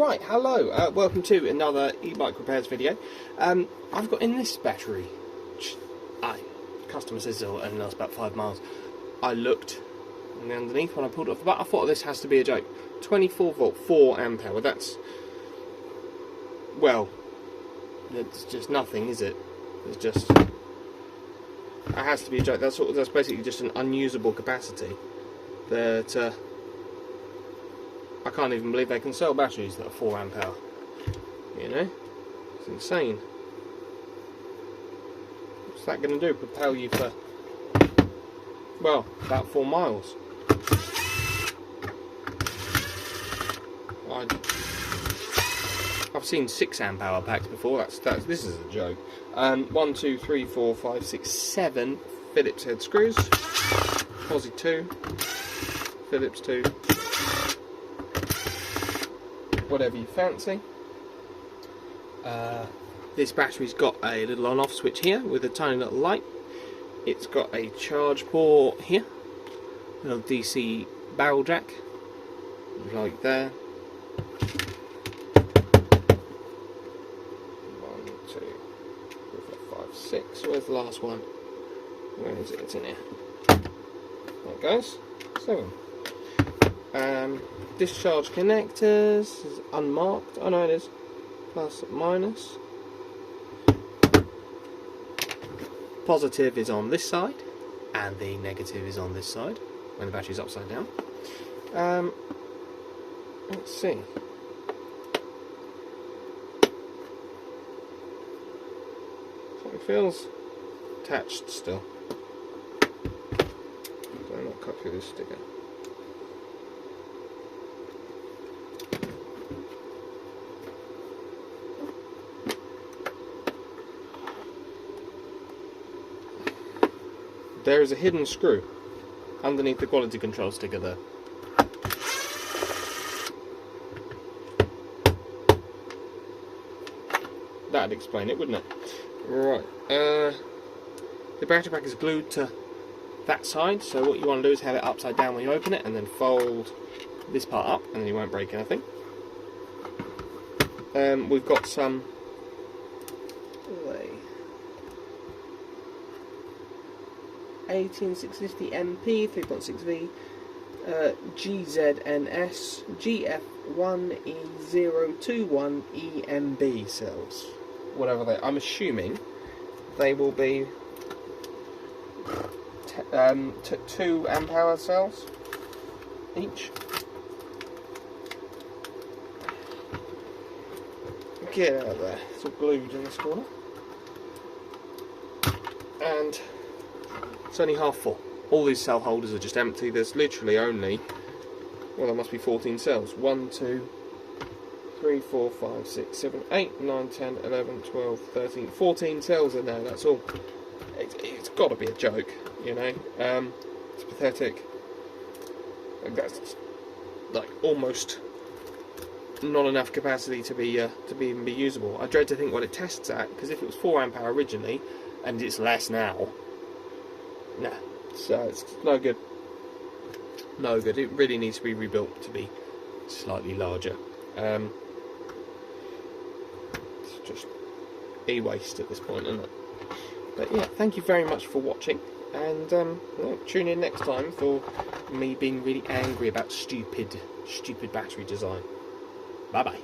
Right, hello, welcome to another e-bike repairs video. I've got in this battery, which customer says it'll only last about 5 miles. I looked underneath when I pulled it off the back. I thought this has to be a joke. 24 volt, 4 amp hour, that's, well, it's just nothing, is it? It's just, it has to be a joke. That's basically just an unusable capacity that, I can't even believe they can sell batteries that are 4 amp hour. You know? It's insane. What's that going to do? Propel you for, well, about 4 miles. I've seen 6 amp hour packs before. This is a joke. 1, 2, 3, 4, 5, 6, 7 Phillips head screws. Aussie 2. Phillips 2. Whatever you fancy. This battery's got a little on-off switch here with a tiny little light. It's got a charge port here, a little DC barrel jack, like there. 1, 2, 3, 4, 5, 6. Where's the last one? Where is it? It's in here. There it goes. 7. Discharge connectors is unmarked. Oh no, it is. Plus, minus. Positive is on this side, and the negative is on this side when the battery's upside down. Let's see. Something feels attached still. Do I not cut through this sticker? There is a hidden screw underneath the quality control sticker there. That'd explain it, wouldn't it? Right. The battery pack is glued to that side, so what you want to do is have it upside down when you open it, and then fold this part up, and then you won't break anything. We've got some 18650 MP 3.6V GZNS GF1E021 EMB cells. Whatever they, I'm assuming they will be 2 amp hour cells each. Get out of there. It's all glued in this corner. And it's only half full. All these cell holders are just empty. There's literally only, well, there must be 14 cells. 1, 2, 3, 4, 5, 6, 7, 8, 9, 10, 11, 12, 13, 14 cells in there, that's all. It's got to be a joke, you know. It's pathetic. That's like almost not enough capacity to even be usable. I dread to think what it tests at, because if it was 4 amp hour originally, and it's less now, nah, so it's no good. No good. It really needs to be rebuilt to be slightly larger. It's just e-waste at this point, isn't it? But yeah, thank you very much for watching, and tune in next time for me being really angry about stupid battery design. Bye bye.